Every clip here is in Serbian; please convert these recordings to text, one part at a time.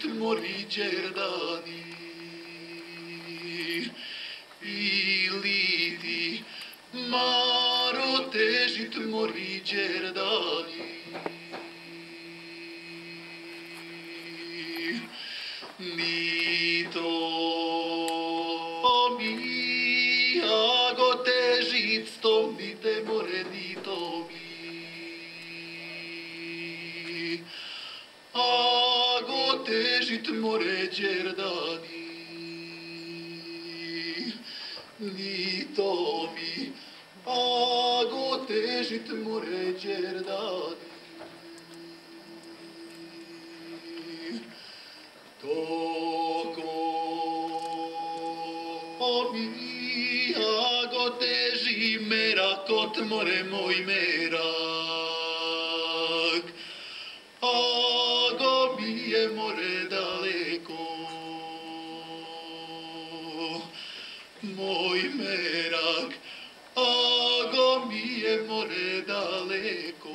težit mori đerdani ili ti maro težit mori đerdani ni to mi ago težit stom ni te more ni to mi ago težit more đerdani ni to mi ago težit more đerdani toko mi ago teži merak kot more moj merak ago mi je more daleko moj merak ago mi je more daleko.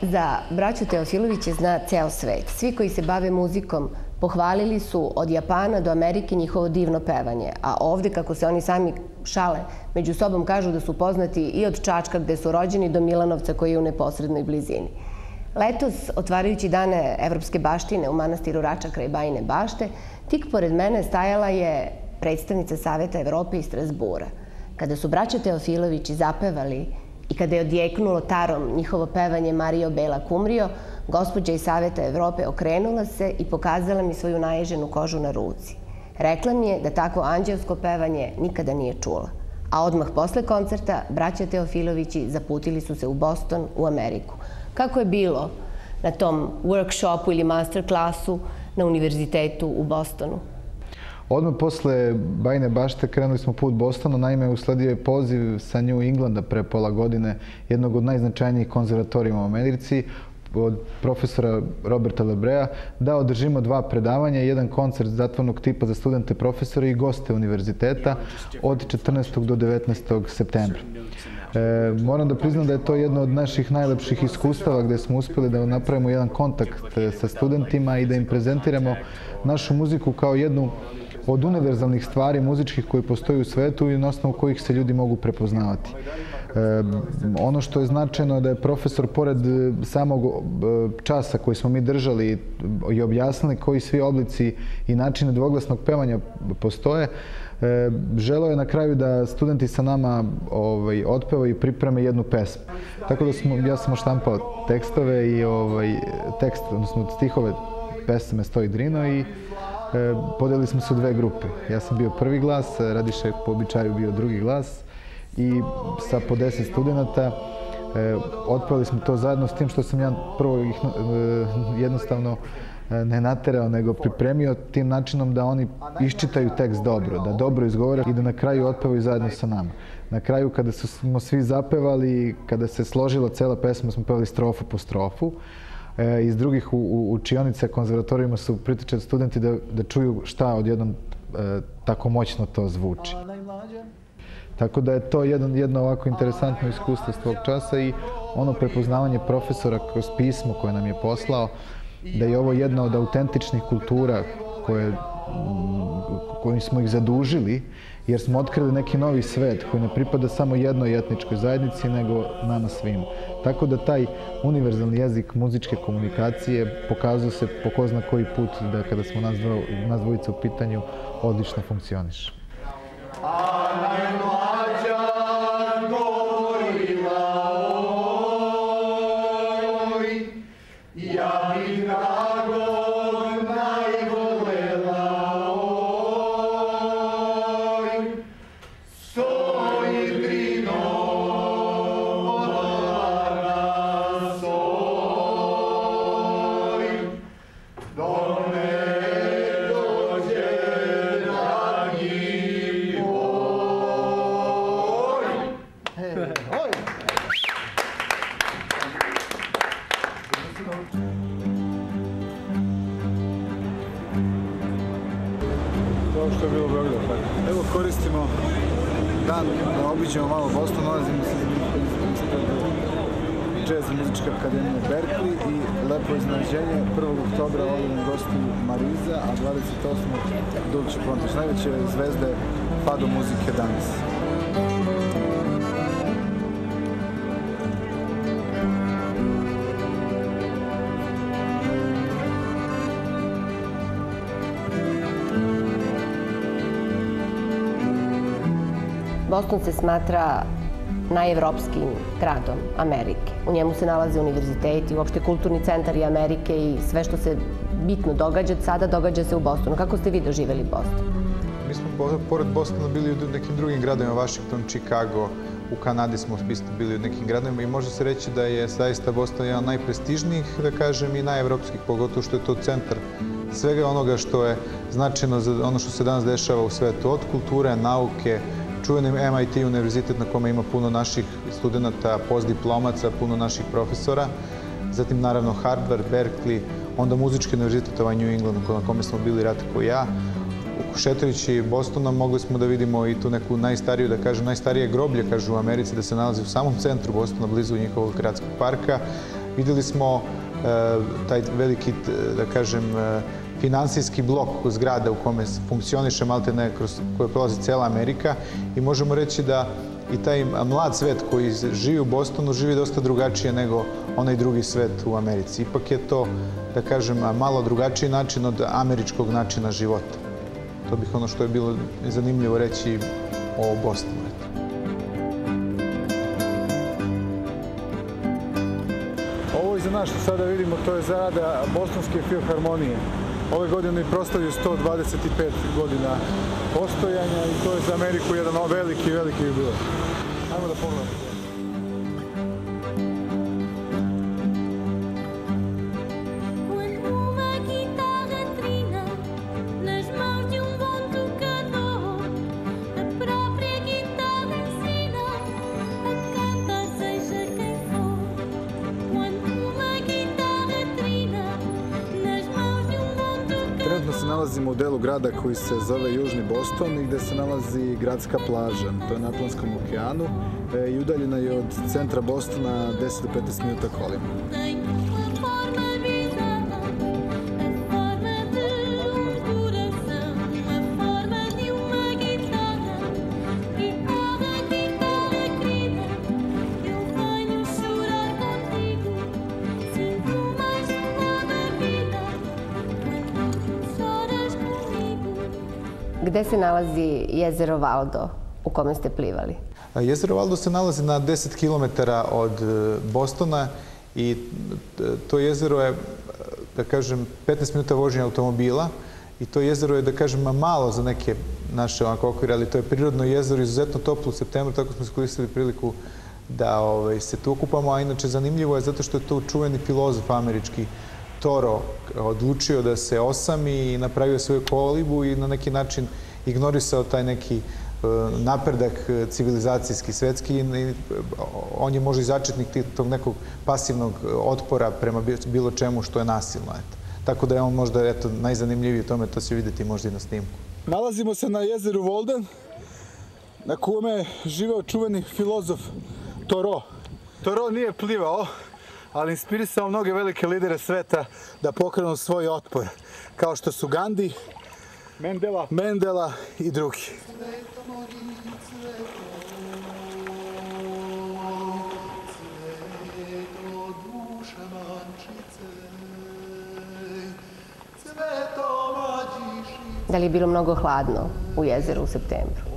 Za braću Teofiloviće zna ceo svet. Svi koji se bave muzikom pohvalili su od Japana do Amerike njihovo divno pevanje, a ovde, kako se oni sami šale, među sobom kažu da su poznati i od Čačka gde su rođeni do Milanovca koji je u neposrednoj blizini. Letos, otvarajući dane Evropske baštine u manastiru Rača kraj Bajine Bašte, tik pored mene stajala je predstavnica Saveta Evrope iz Strasbura. Kada su braća Teofilovići zapevali i kada je odjeknulo tarom njihovo pevanje Mario Bela Kumrio, gospođa iz Saveta Evrope okrenula se i pokazala mi svoju naježenu kožu na ruci. Rekla mi je da takvo anđelsko pevanje nikada nije čula. A odmah posle koncerta, braća Teofilovići zaputili su se u Boston, u Ameriku. Kako je bilo na tom workshopu ili masterklasu na univerzitetu u Bostonu? Odmah posle Bajine Bašte krenuli smo put Bostonu, naime usledio je poziv sa New Englanda pre pola godine, jednog od najznačajnijih konzervatorijuma u Americi, od profesora Roberta Lebrea, da održimo 2 predavanja, jedan koncert zatvornog tipa za studente, profesore i goste univerziteta od 14. do 19. septembra. Moram da priznam da je to jedno od naših najlepših iskustava gde smo uspeli da napravimo jedan kontakt sa studentima i da im prezentiramo našu muziku kao jednu od univerzalnih stvari muzičkih koji postoji u svetu i na osnovu kojih se ljudi mogu prepoznavati. Ono što je značajno je da je profesor, pored samog časa koji smo mi držali i objasnili koji svi oblici i načine dvoglasnog pevanja postoje, želeo je na kraju da studenti sa nama otpevaju i pripreme jednu pesmu. Tako da ja sam oštampao tekstove i tekst, odnosno stihove pesme Stoji Drino i podelili smo se u 2 grupe. Ja sam bio prvi glas, Radiša je po običaju bio drugi glas i sa po 10 studenta otpevali smo to zajedno, s tim što sam ja prvo ih jednostavno ne naterao, nego pripremio tim načinom da oni iščitaju tekst dobro, da dobro izgovore i da na kraju otpevaju zajedno sa nama. Na kraju, kada smo svi zapevali, kada se složila cela pesma, smo pevali strofu po strofu. Iz drugih učionica konzervatorijuma su pritičali studenti da čuju šta odjednom tako moćno to zvuči. Tako da je to jedno ovako interesantno iskustvo s tog časa i ono prepoznavanje profesora kroz pismo koje nam je poslao, da je ovo jedna od autentičnih kultura kojim smo ih zadužili, jer smo otkrili neki novi svet koji ne pripada samo jednoj etničkoj zajednici, nego nama svima. Tako da taj univerzalni jezik muzičke komunikacije pokazuje se po ko zna koji put da kada smo nas dvojica u pitanju odlično funkcioniše. Što je bilo u Beogradu. Evo koristimo dan da obiđemo malo Boston, nalazimo se ispred Jazz muzičke akademije Berkeley i lepo iznenađenje 1. oktobra ovdje nam gostuju Mariza, a 28. Dulce Pontius, najveće zvezde fado muzike danas. Boston se smatra najevropskijim gradom Amerike. U njemu se nalaze univerziteti, uopšte kulturni centar i Amerike i sve što se bitno događa, sada događa se u Bostonu. Kako ste vi doživjeli Boston? Mi smo pored Bostona bili u nekim drugim gradovima, Washington, Chicago, u Kanadi smo bili u nekim gradovima i može se reći da je zaista Boston jedan najprestižnijih, da kažem, i najevropskih, pogotovo što je to centar svega onoga što je značajno za ono što se danas dešava u svetu, od kulture, nauke, čuveni MIT univerzitet na kome ima puno naših studenta, postdiplomaca, puno naših profesora, zatim naravno Harvard, Berkeley, onda muzički univerzitet ovaj New England na kome smo bili Ratko i ja. Šetajući Bostonom mogli smo da vidimo i tu neku najstariju, da kažem, najstarije groblje, kažu u Americi, da se nalazi u samom centru Bostona, blizu njihovog gradskog parka. Vidjeli smo taj veliki, da kažem, finansijski blok zgrada u kome funkcioniše maltene kroz koje prolazi cela Amerika i možemo reći da i taj mlad svet koji živi u Bostonu živi dosta drugačije nego onaj drugi svet u Americi. Ipak je to, da kažem, malo drugačiji način od američkog načina života. To bih ono što je bilo zanimljivo reći o Bostonu. Ovo iza nas što sada vidimo, to je zarada Bostonske filharmonije. Ove godine proslavljaju 125 godina postojanja i to je za Ameriku jedan veliki jubilej. Ajmo da pogledamo. Nalazimo u delu grada koji se zove Južni Boston i gde se nalazi gradska plaža. To je na Atlantskom okeanu i udaljena je od centra Bostona 10 do 15 minuta kolima. Gde se nalazi jezero Valdo u kome ste plivali? Jezero Valdo se nalazi na 10 km od Bostona i to jezero je, da kažem, 15 minuta vožnje automobila i to jezero je, da kažem, malo za neke naše okvire, ali to je prirodno jezero, izuzetno toplo u septembru, tako smo iskoristili priliku da se tu okupamo, a inače zanimljivo je zato što je to čuveni filozof američki Toro odlučio da se osami i napravio svoju kolibu i na neki način ignorisao taj neki napredak civilizacijski, svetski. On je možda i začetnik tog nekog pasivnog otpora prema bilo čemu što je nasilno. Tako da je on možda najzanimljiviji u tome, to će vidjeti možda i na snimku. Nalazimo se na jezeru Walden, na kome je živeo čuveni filozof Toro. Toro nije plivao, ali inspirisao mnoge velike lidere sveta da pokrenu svoj otpor, kao što su Gandhi, Mendela i drugi. Da li je bilo mnogo hladno u jezeru u septembru?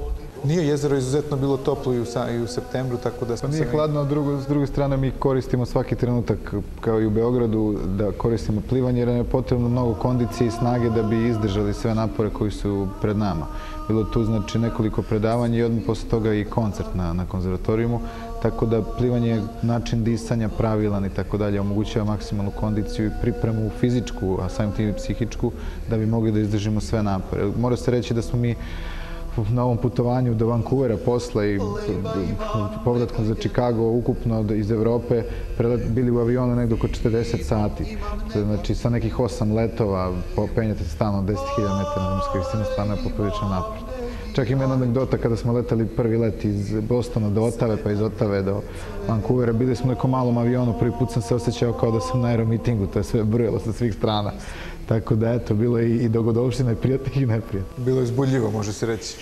Nije, jezero izuzetno bilo toplo i u septembru, tako da smo se... Nije hladno, s druge strane mi koristimo svaki trenutak, kao i u Beogradu, da koristimo plivanje, jer nam je potrebno mnogo kondicije i snage da bi izdržali sve napore koji su pred nama. Bilo tu, znači, nekoliko predavanja i odmah posle toga i koncert na konzervatorijumu, tako da plivanje je način disanja pravilan i tako dalje, omogućava maksimalnu kondiciju i pripremu fizičku, a samim tim i psihičku, da bi mogli da izdržimo sve napore. Mora se reći da smo mi na ovom putovanju do Vancouvera posle i povratkom za Chicago ukupno iz Evrope bili u avionu negdje oko 40 sati. Znači sa nekih 8 letova penjate se stalno 10.000 metara nadmorske visine, stvarno je poprilično napor. Čak ima jedna anegdota kada smo letali prvi let iz Bostona do Otave, pa iz Otave do Vancouvera. Bili smo u nekom malom avionu, prvi put sam se osjećao kao da sam na aeromitingu, to je sve brujalo sa svih strana. Tako da, eto, bilo je i dogodovština, i prijatnih i neprijatnih. Bilo je uzbudljivo, može se reći.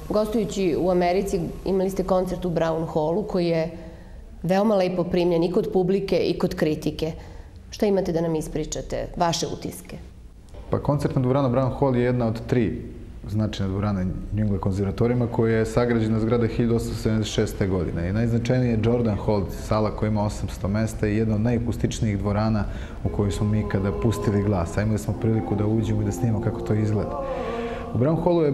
Gostujući u Americi imali ste koncert u Brown Hallu koji je veoma lepo primljen i kod publike i kod kritike. Šta imate da nam ispričate, vaše utiske? Pa koncertna dvorana Brown Hall je jedna od 3 značajne dvorane New England konzervatorijima koja je sagrađena zgrada 1876. godine. I najznačajnije je Jordan Hall, sala koja ima 800 mesta i jedna od najakustičnijih dvorana u kojoj smo mi kada pustili glas. A imali smo priliku da uđemo i da snimamo kako to izgleda. U Brown Hallu je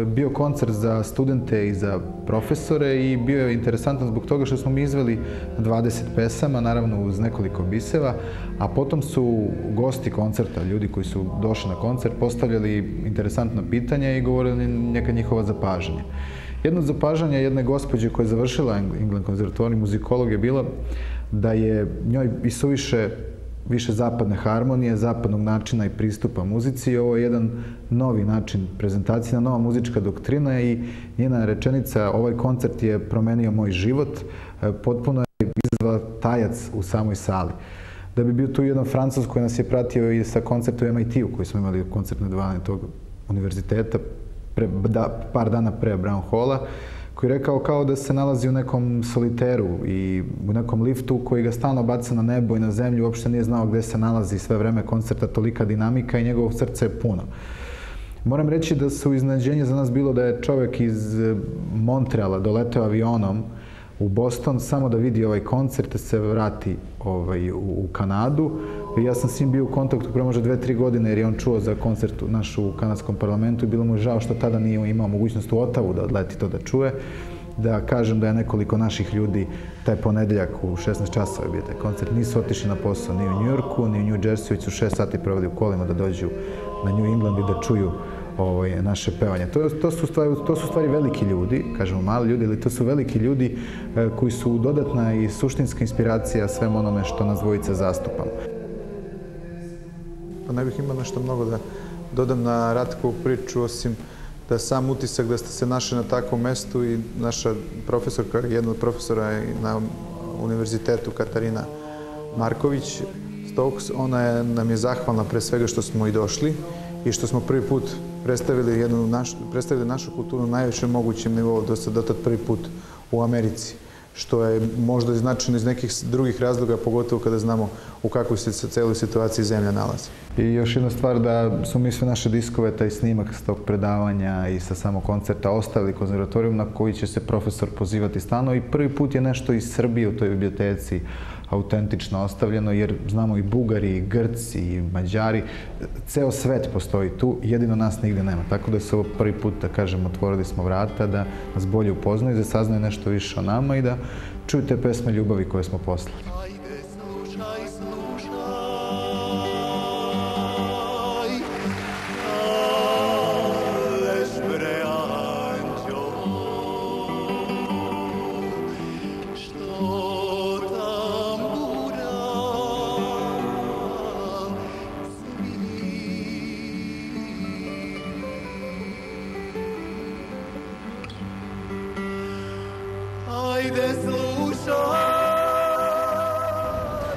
bio koncert za studente i za profesore i bio je interesantan zbog toga što smo mi izveli 20 pesama, naravno uz nekoliko biseva, a potom su gosti koncerta, ljudi koji su došli na koncert, postavljali interesantna pitanja i govorili neka njihova zapažanja. Jedno od zapažanja jedne gospođe koja je završila England konzervatorij, muzikolog, je bila da je njoj isuviše više zapadne harmonije, zapadnog načina i pristupa muzici. Ovo je jedan novi način prezentacije, nova muzička doktrina i njena rečenica, ovaj koncert je promenio moj život, potpuno je izazvala tajac u samoj sali. Da bi bio tu jedan Francuz koji nas je pratio i sa koncerta u MIT-u, koji smo imali koncertne dvorane tog univerziteta par dana pre Brown Halla, koji je rekao kao da se nalazi u nekom soliteru i u nekom liftu koji ga stalno baca na nebo i na zemlju, uopšte nije znao gde se nalazi sve vreme koncerta, tolika dinamika i njegovo srce je puno. Moram reći da su iznenađenje za nas bilo da je čovek iz Montreala doleteo avionom u Boston samo da vidi ovaj koncert, da se vrati u Kanadu. Ja sam s njim bio u kontaktu pre možda 2-3 godine jer je on čuo za koncert naš u kanadskom parlamentu i bilo mu žao što tada nije imao mogućnost u Otavu da odleti to da čuje. Da kažem da je nekoliko naših ljudi taj ponedeljak u 16 časova je bio taj koncert. Nisu otišli na posao ni u New Yorku, ni u New Jersey, već su 6 sati proveli u kolima da dođu na New England i da čuju naše pevanje. To su stvari veliki ljudi, kažemo mali ljudi, ali to su veliki ljudi koji su dodatna i suštinska inspiracija svem onome što nas dvojica zastupamo. Pa ne bih imao nešto mnogo da dodam na Ratkovu priču, osim da sam utisak da ste se našli na takvom mestu i naša profesorka, jedna od profesora na univerzitetu, Katarina Marković Stokes, ona nam je zahvalna pre svega što smo i došli i što smo prvi put predstavili našu kulturu na najvećem mogućem nivou, dotad prvi put u Americi, što je možda značajno iz nekih drugih razloga, pogotovo kada znamo u kakvoj se celoj situaciji zemlja nalazi. I još jedna stvar, da smo mi sve naše diskove, taj snimak s tog predavanja i sa samog koncerta ostavili konzervatorijum na koji će se profesor pozivati stalno i prvi put je nešto iz Srbije u toj biblioteci autentično ostavljeno, jer znamo i Bugari, i Grci, i Mađari, ceo svet postoji tu, jedino nas nigde nema. Tako da se ovo prvi put, da kažem, otvorili smo vrata, da nas bolje upoznaju, da saznaju nešto više o nama i da čuju te pesme ljubavi koje smo poslali.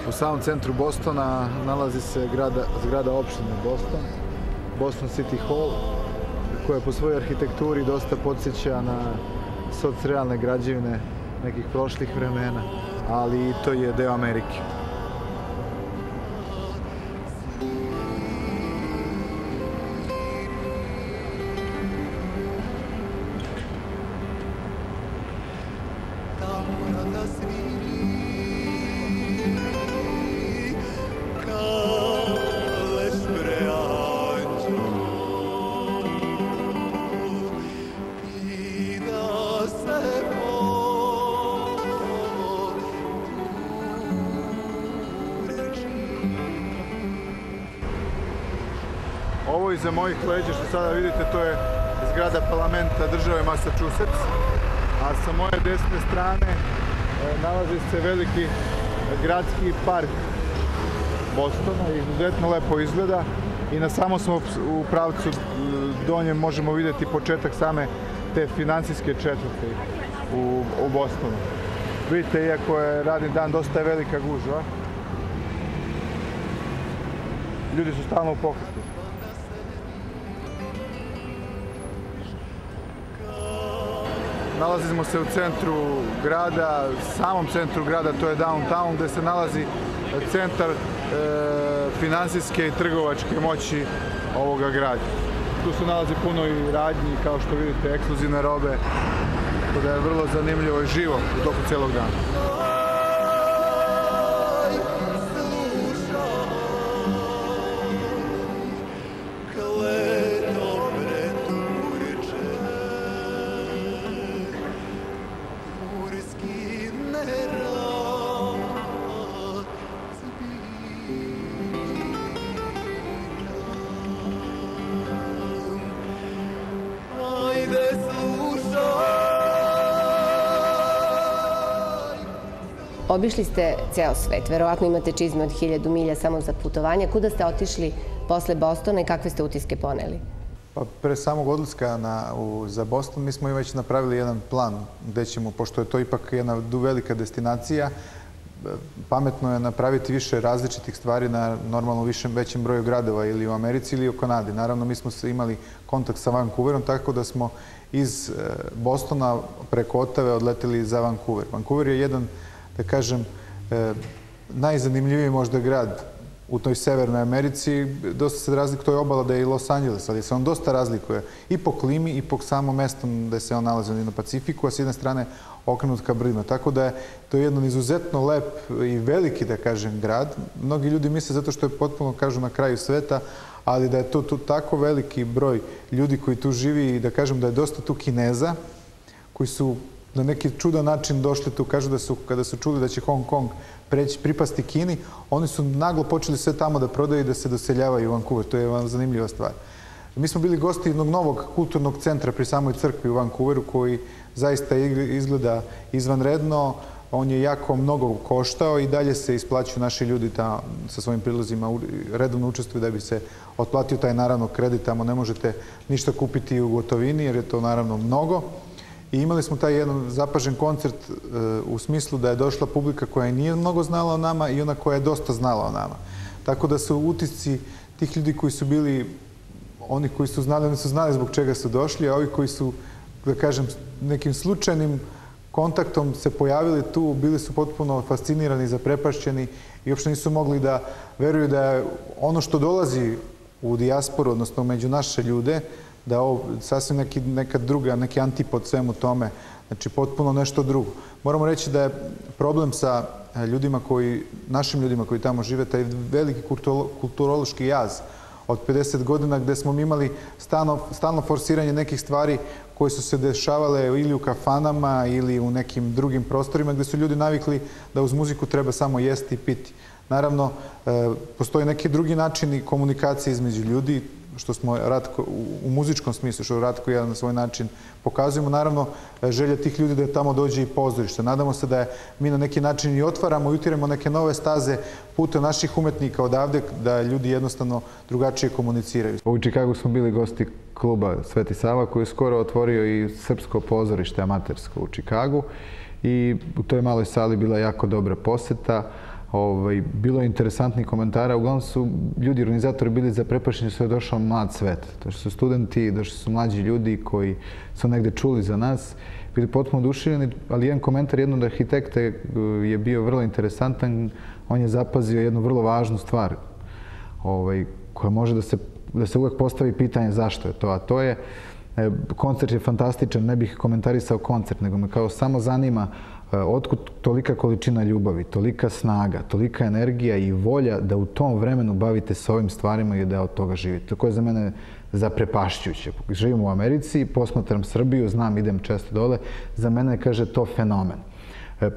U samom centru Bostona nalazi se zgrada opštine Boston, Boston City Hall, koja po svojoj arhitekturi dosta podsjeća na socrealne građevine nekih prošlih vremena, ali i to je deo Amerike. Ovo iza mojih leđa što sada vidite, to je zgrada parlamenta države Massachusetts, a sa moje desne strane nalazi se veliki gradski park Bostona, izuzetno lepo izgleda i na samo smo u pravcu donjem možemo vidjeti početak same te financijske četvrti u Bostonu. Vidite, iako je radni dan, dosta je velika gužva. Ljudi su stalno u pokretu. Nalazimo se u centru grada, samom centru grada, to je downtown, gdje se nalazi centar finansijske i trgovačke moći ovoga grada. Tu se nalazi puno i radnji, kao što vidite, ekskluzivne robe, tako da je vrlo zanimljivo i živo u toku cijelog dana. Obišli ste ceo svet, verovatno imate čizme od 1000 milja samo za putovanje. Kuda ste otišli posle Bostona i kakve ste utiske poneli? Pa pre samog odlaska za Boston mi smo i već napravili jedan plan gde ćemo, pošto je to ipak jedna velika destinacija, pametno je napraviti više različitih stvari na normalno većem broju gradova ili u Americi ili u Kanadi. Naravno, mi smo imali kontakt sa Vancouverom, tako da smo iz Bostona preko Otave odleteli za Vancouver. Vancouver je jedan, da kažem, najzanimljiviji možda grad u toj Severnoj Americi. Dosta se razlikuje, to je obala da je i Los Angeles, ali se on dosta razlikuje i po klimi i po samom mestom gde se on nalazi na Pacifiku, a s jedne strane okrenut ka brdima. Tako da je to jedan izuzetno lep i veliki, da kažem, grad. Mnogi ljudi misle zato što je potpuno, kažu, na kraju sveta, ali da je to tako veliki broj ljudi koji tu živi i da kažem da je dosta tu Kineza koji su na neki čudan način došli tu, kažu da su, kada su čuli da će Hong Kong pripasti Kini, oni su naglo počeli sve tamo da prodaju i da se doseljavaju u Vancouver. To je zanimljiva stvar. Mi smo bili gosti jednog novog kulturnog centra pri samoj crkvi u Vancouveru koji zaista izgleda izvanredno. On je jako mnogo koštao i dalje se isplaćuju naši ljudi sa svojim prilozima, redovno učestvuju da bi se otplatio taj naravno kredit. Tamo ne možete ništa kupiti u gotovini jer je to naravno mnogo. I imali smo taj jedan zapažen koncert u smislu da je došla publika koja nije mnogo znala o nama i ona koja je dosta znala o nama. Tako da su utisci tih ljudi koji su bili, oni koji su znali, oni su znali zbog čega su došli, a ovi koji su, da kažem, nekim slučajnim kontaktom se pojavili tu, bili su potpuno fascinirani, zaprepašćeni i uopšte nisu mogli da veruju da je ono što dolazi u dijasporu, odnosno među naše ljude, da je ovo sasvim neka druga, neki antipod svemu tome, znači potpuno nešto drugo. Moramo reći da je problem sa ljudima našim ljudima koji tamo žive, taj veliki kulturološki jaz od 50 godina gde smo imali stalno forsiranje nekih stvari koje su se dešavale ili u kafanama ili u nekim drugim prostorima gde su ljudi navikli da uz muziku treba samo jesti i piti. Naravno, postoji neki drugi načini komunikacije između ljudi, što smo u muzičkom smislu, što Ratko i ja na svoj način pokazujemo. Naravno, želja tih ljudi da tamo dođe i pozorište. Nadamo se da mi na neki način i otvaramo i utiremo neke nove staze putem naših umetnika odavde, da ljudi jednostavno drugačije komuniciraju. U Čikagu smo bili gosti kluba Sveti Sava koji je skoro otvorio i srpsko pozorište amatersko u Čikagu i u toj maloj sali bila jako dobra poseta. Bilo je interesantnih komentara. Uglavnom su ljudi, organizatori, bili zaprepašeni što je došao mlad svet. To što su studenti, došli su mlađi ljudi koji su negde čuli za nas, bili potpuno oduševljeni, ali jedan komentar jednog arhitekta je bio vrlo interesantan. On je zapazio jednu vrlo važnu stvar koja može da se uvek postavi pitanje zašto je to, a to je koncert je fantastičan, ne bih komentarisao koncert, nego me kao samo zanima otkud tolika količina ljubavi, tolika snaga, tolika energija i volja da u tom vremenu bavite se ovim stvarima i da od toga živite. To je za mene zaprepašćujuće. Živim u Americi, posmatram Srbiju, znam, idem često dole, za mene je, kaže, to fenomen.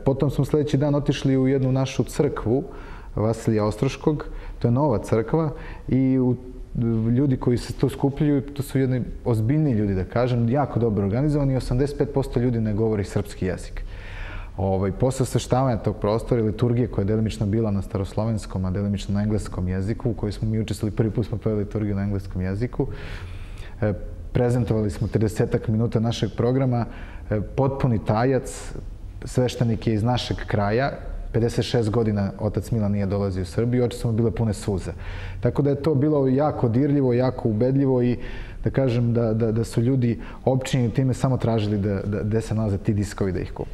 Potom smo sljedeći dan otišli u jednu našu crkvu, Vasilija Ostroškog, to je nova crkva i ljudi koji se to skupljaju, to su jedni ozbiljni ljudi, da kažem, jako dobro organizovani, 85% ljudi ne govori srpski jezik. Posle osveštavanja tog prostora i liturgije koja je delimično bila na staroslovenskom, a delimično na engleskom jeziku, u kojoj smo mi učestvovali, prvi put smo pevali liturgiju na engleskom jeziku, prezentovali smo 30 minuta našeg programa, potpuni tajac, sveštenik je iz našeg kraja, 56 godina otac Milan nije dolazio u Srbiju, oči su mu bile pune suza. Tako da je to bilo jako dirljivo, jako ubedljivo i da kažem da su ljudi opčinjeni time samo tražili gde se nalaze ti diskovi da ih kupe.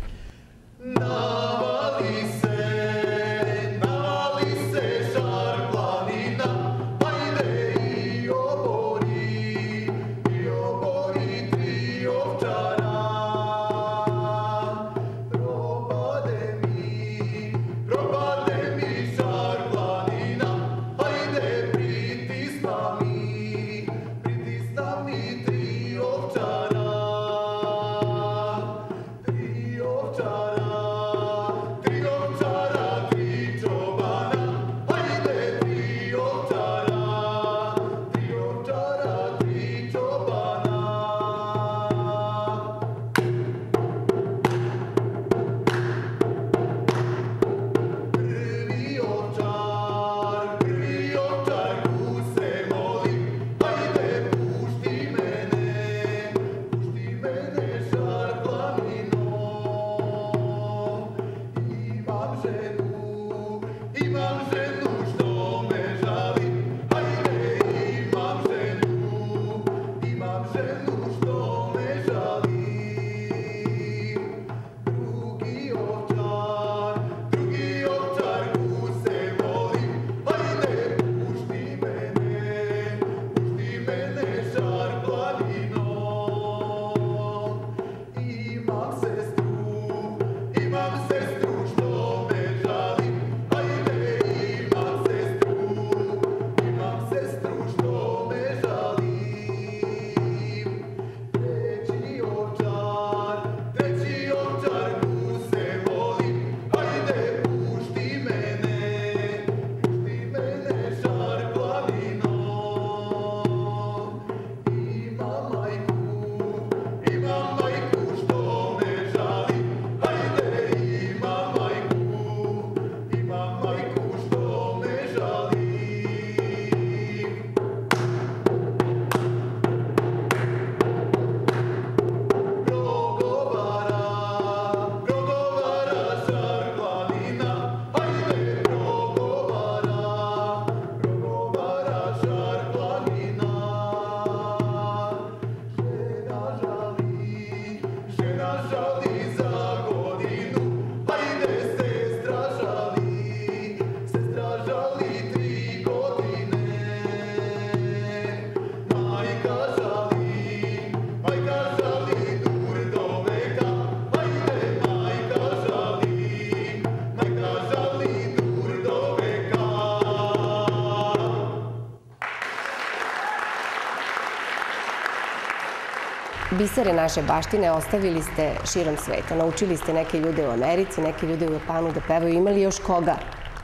Bisere naše baštine ostavili ste širom sveta. Naučili ste neke ljude u Americi, neke ljude u Japanu da pevaju. Imali još koga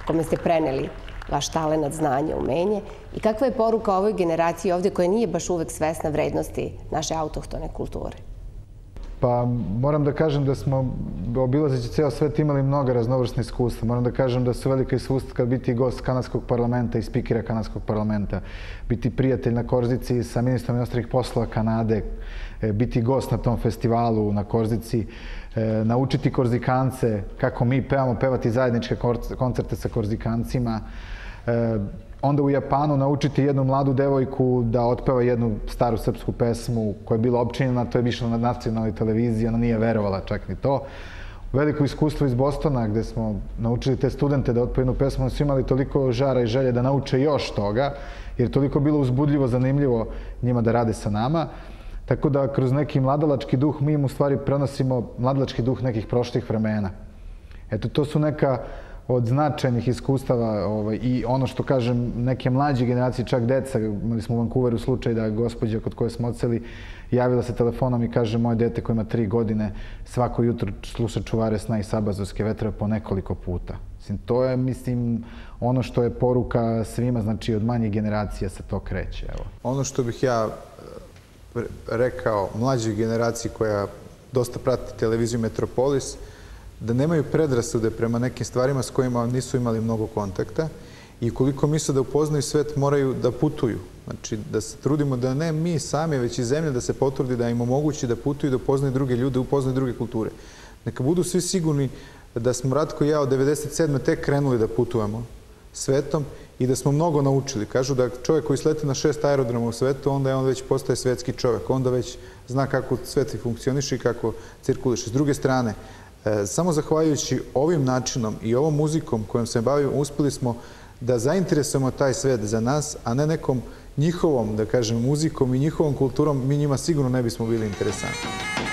kome ste preneli vaš talenat, znanje, umenje? I kakva je poruka ovoj generaciji ovde koja nije baš uvek svesna vrednosti naše autohtone kulture? Pa moram da kažem da smo, obilazeći ceo svet, imali mnoga raznovrsna iskustva. Moram da kažem da su velika iskustva kad biti gost kanadskog parlamenta i spikera kanadskog parlamenta, biti prijatelj na Korzici sa ministrom inostranih poslova Kanade, biti gost na tom festivalu na Korzici, naučiti Korzikance kako mi pevamo, pevati zajedničke koncerte sa Korzikancima, onda u Japanu naučiti jednu mladu devojku da otpeva jednu staru srpsku pesmu koja je bila opčinjena, to je išlo na nacionalnoj televiziji, ona nije verovala čak ni to. Veliko iskustvo iz Bostona gde smo naučili te studente da otpeju jednu pesmu, oni su imali toliko žara i želje da nauče još toga, jer je toliko bilo uzbudljivo, zanimljivo njima da rade sa nama. Tako da kroz neki mladalački duh mi im u stvari prenosimo mladalački duh nekih prošlih vremena. Eto, to su neka od značajnih iskustava i ono što kažem neke mlađe generacije, čak deca, imali smo u Vancouveru slučaj da gospođa kod koje smo odseli javila se telefonom i kaže moje dete koje ima 3 godine svako jutro sluša Čuvare sna i Sabazovske vetrove po nekoliko puta. To je, mislim, ono što je poruka svima, znači od manjih generacija se to kreće. Ono što bih ja rekao mlađoj generaciji koja dosta prati televiziju Metropolis, da nemaju predrasude prema nekim stvarima s kojima nisu imali mnogo kontakta i koliko misle da upoznaju svet moraju da putuju. Znači, da se trudimo da ne mi sami, već i zemlja da se potvrdi da im omogući da putuju, da upoznaju druge ljude, upoznaju druge kulture. Neka budu svi sigurni da smo Ratko i ja od 1997. tek krenuli da putujemo svetom i da smo mnogo naučili. Kažu da čovjek koji sleti na 6 aerodroma u svetu, onda je on već postaje svetski čovjek. Onda već zna kako svet funkcioniše i kako cirkuliše. S druge strane, samo zahvaljujući ovim načinom i ovom muzikom kojom se bavimo, uspeli smo da zainteresujemo taj svet za nas, a ne nekom njihovom, da kažem, muzikom i njihovom kulturom, mi njima sigurno ne bismo bili interesantni.